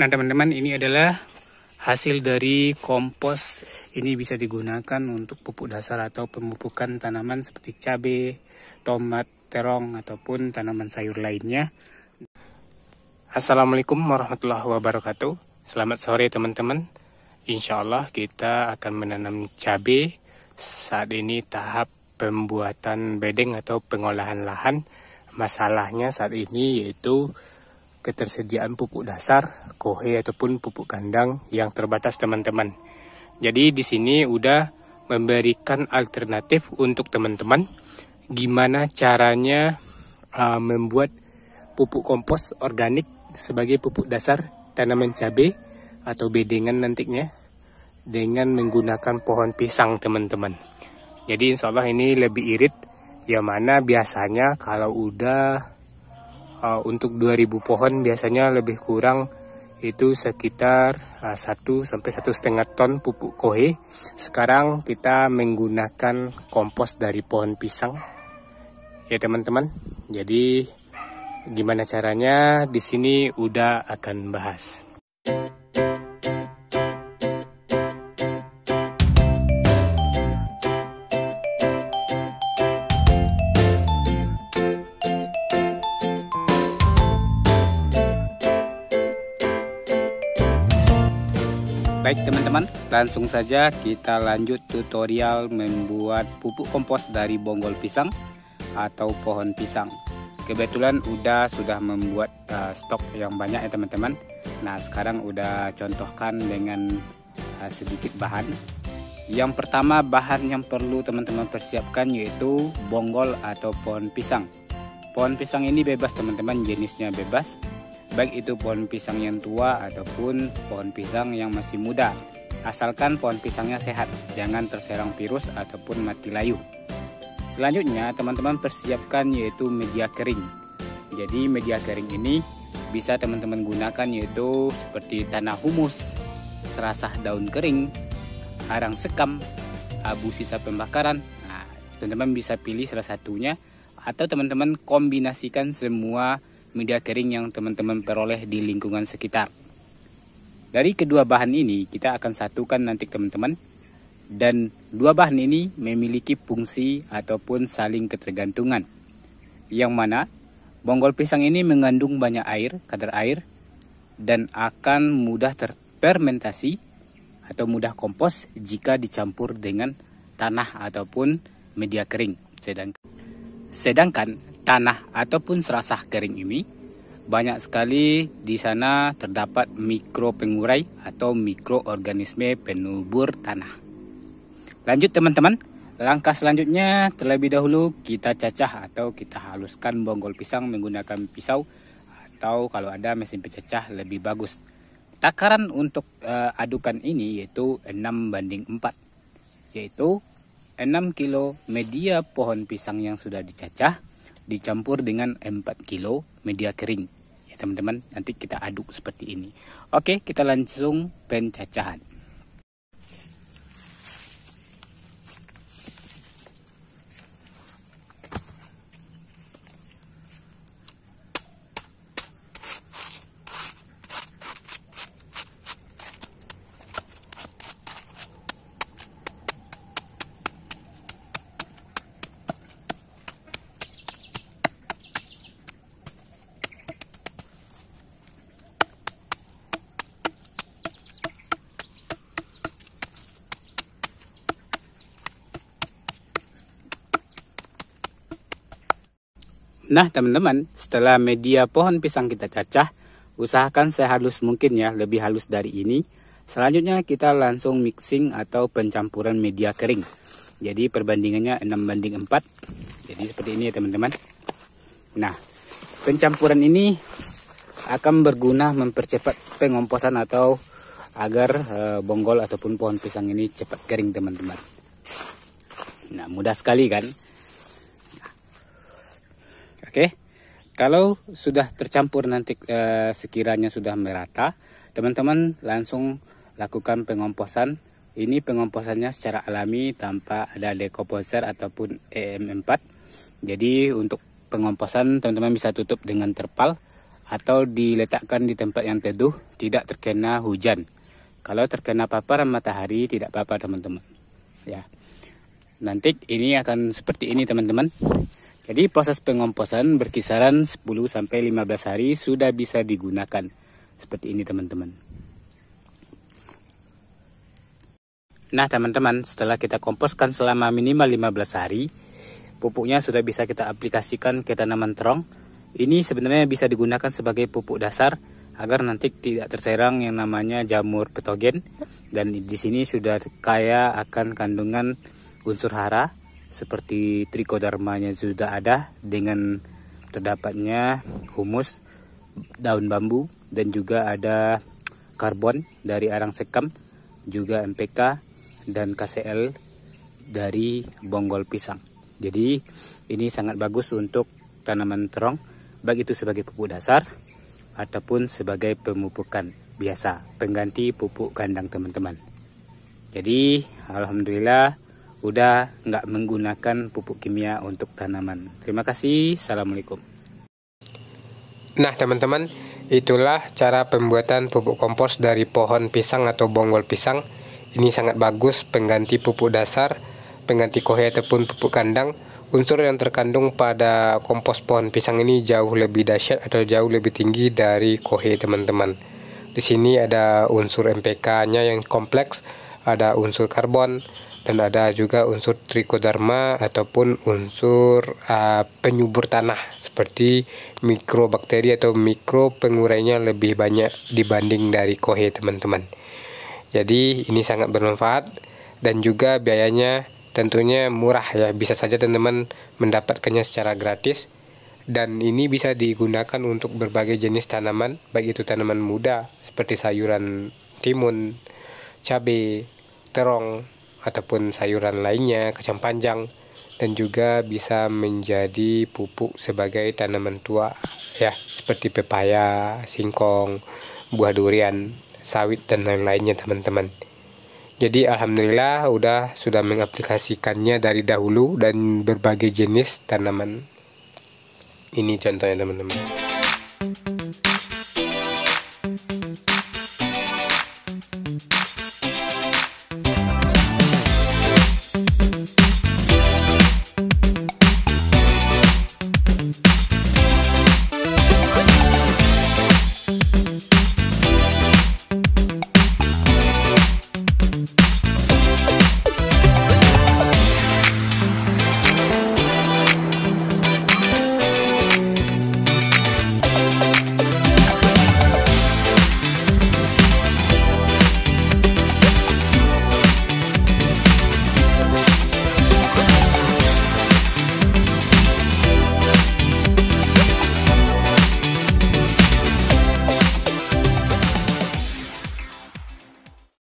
Nah teman-teman, ini adalah hasil dari kompos. Ini bisa digunakan untuk pupuk dasar atau pemupukan tanaman seperti cabai, tomat, terong, ataupun tanaman sayur lainnya. Assalamualaikum warahmatullahi wabarakatuh. Selamat sore teman-teman. Insya Allah kita akan menanam cabai. Saat ini tahap pembuatan bedeng atau pengolahan lahan. Masalahnya saat ini yaitu ketersediaan pupuk dasar, kohe ataupun pupuk kandang yang terbatas teman-teman. Jadi di sini udah memberikan alternatif untuk teman-teman gimana caranya membuat pupuk kompos organik sebagai pupuk dasar tanaman cabai atau bedengan nantinya dengan menggunakan pohon pisang teman-teman. Jadi insya Allah ini lebih irit, yang mana biasanya kalau udah untuk 2000 pohon biasanya lebih kurang itu sekitar 1 sampai 1,5 ton pupuk kohe. Sekarang kita menggunakan kompos dari pohon pisang ya teman-teman. Jadi gimana caranya di sini udah akan bahas. Baik teman-teman, langsung saja kita lanjut tutorial membuat pupuk kompos dari bonggol pisang atau pohon pisang. Kebetulan sudah membuat stok yang banyak ya teman-teman. Nah sekarang udah contohkan dengan sedikit bahan. Yang pertama bahan yang perlu teman-teman persiapkan yaitu bonggol atau pohon pisang. Pohon pisang ini bebas teman-teman, jenisnya bebas. Baik itu pohon pisang yang tua ataupun pohon pisang yang masih muda. Asalkan pohon pisangnya sehat, jangan terserang virus ataupun mati layu. Selanjutnya teman-teman persiapkan yaitu media kering. Jadi media kering ini bisa teman-teman gunakan yaitu seperti tanah humus, serasah daun kering, arang sekam, abu sisa pembakaran. Nah, teman-teman bisa pilih salah satunya atau teman-teman kombinasikan semua media kering yang teman-teman peroleh di lingkungan sekitar. Dari kedua bahan ini kita akan satukan nanti teman-teman. Dan dua bahan ini memiliki fungsi ataupun saling ketergantungan. Yang mana bonggol pisang ini mengandung banyak air, kadar air, dan akan mudah terfermentasi atau mudah kompos jika dicampur dengan tanah ataupun media kering. Sedangkan tanah ataupun serasah kering ini banyak sekali di sana terdapat mikro pengurai atau mikroorganisme penubur tanah. Lanjut teman-teman, langkah selanjutnya terlebih dahulu kita cacah atau kita haluskan bonggol pisang menggunakan pisau atau kalau ada mesin pecacah lebih bagus. Takaran untuk adukan ini yaitu 6:4, yaitu 6 kilo media pohon pisang yang sudah dicacah dicampur dengan 4 kilo media kering ya teman-teman. Nanti kita aduk seperti ini. Oke, kita langsung pencacahan. Nah teman-teman, setelah media pohon pisang kita cacah, usahakan sehalus mungkin ya, lebih halus dari ini. Selanjutnya kita langsung mixing atau pencampuran media kering. Jadi perbandingannya 6:4. Jadi seperti ini ya teman-teman. Nah, pencampuran ini akan berguna mempercepat pengomposan atau agar bonggol ataupun pohon pisang ini cepat kering teman-teman. Nah, mudah sekali kan? Oke, kalau sudah tercampur nanti sekiranya sudah merata, teman-teman langsung lakukan pengomposan. Ini pengomposannya secara alami tanpa ada dekomposer ataupun EM4. Jadi untuk pengomposan teman-teman bisa tutup dengan terpal atau diletakkan di tempat yang teduh, tidak terkena hujan. Kalau terkena paparan matahari tidak apa-apa teman-teman. Ya. Nanti ini akan seperti ini teman-teman. Jadi proses pengomposan berkisaran 10-15 hari sudah bisa digunakan. Seperti ini teman-teman. Nah teman-teman, setelah kita komposkan selama minimal 15 hari, pupuknya sudah bisa kita aplikasikan ke tanaman terong. Ini sebenarnya bisa digunakan sebagai pupuk dasar agar nanti tidak terserang yang namanya jamur patogen. Dan di sini sudah kaya akan kandungan unsur hara seperti trichodermanya sudah ada, dengan terdapatnya humus, daun bambu, dan juga ada karbon dari arang sekam, juga NPK dan KCl dari bonggol pisang. Jadi ini sangat bagus untuk tanaman terong, baik itu sebagai pupuk dasar ataupun sebagai pemupukan biasa, pengganti pupuk kandang teman-teman. Jadi alhamdulillah udah nggak menggunakan pupuk kimia untuk tanaman. Terima kasih. Assalamualaikum. Nah teman-teman, itulah cara pembuatan pupuk kompos dari pohon pisang atau bonggol pisang. Ini sangat bagus, pengganti pupuk dasar, pengganti kohe ataupun pupuk kandang. Unsur yang terkandung pada kompos pohon pisang ini jauh lebih dahsyat atau jauh lebih tinggi dari kohe teman-teman. Di sini ada unsur NPK-nya yang kompleks, ada unsur karbon, dan ada juga unsur trichoderma ataupun unsur penyubur tanah seperti mikrobakteri atau mikro pengurainya lebih banyak dibanding dari kohe teman-teman. Jadi ini sangat bermanfaat dan juga biayanya tentunya murah ya, bisa saja teman-teman mendapatkannya secara gratis. Dan ini bisa digunakan untuk berbagai jenis tanaman, baik itu tanaman muda seperti sayuran timun, cabai, terong, ataupun sayuran lainnya, kacang panjang, dan juga bisa menjadi pupuk sebagai tanaman tua ya, seperti pepaya, singkong, buah durian, sawit, dan lain-lainnya teman-teman. Jadi alhamdulillah sudah mengaplikasikannya dari dahulu dan berbagai jenis tanaman. Ini contohnya teman-teman.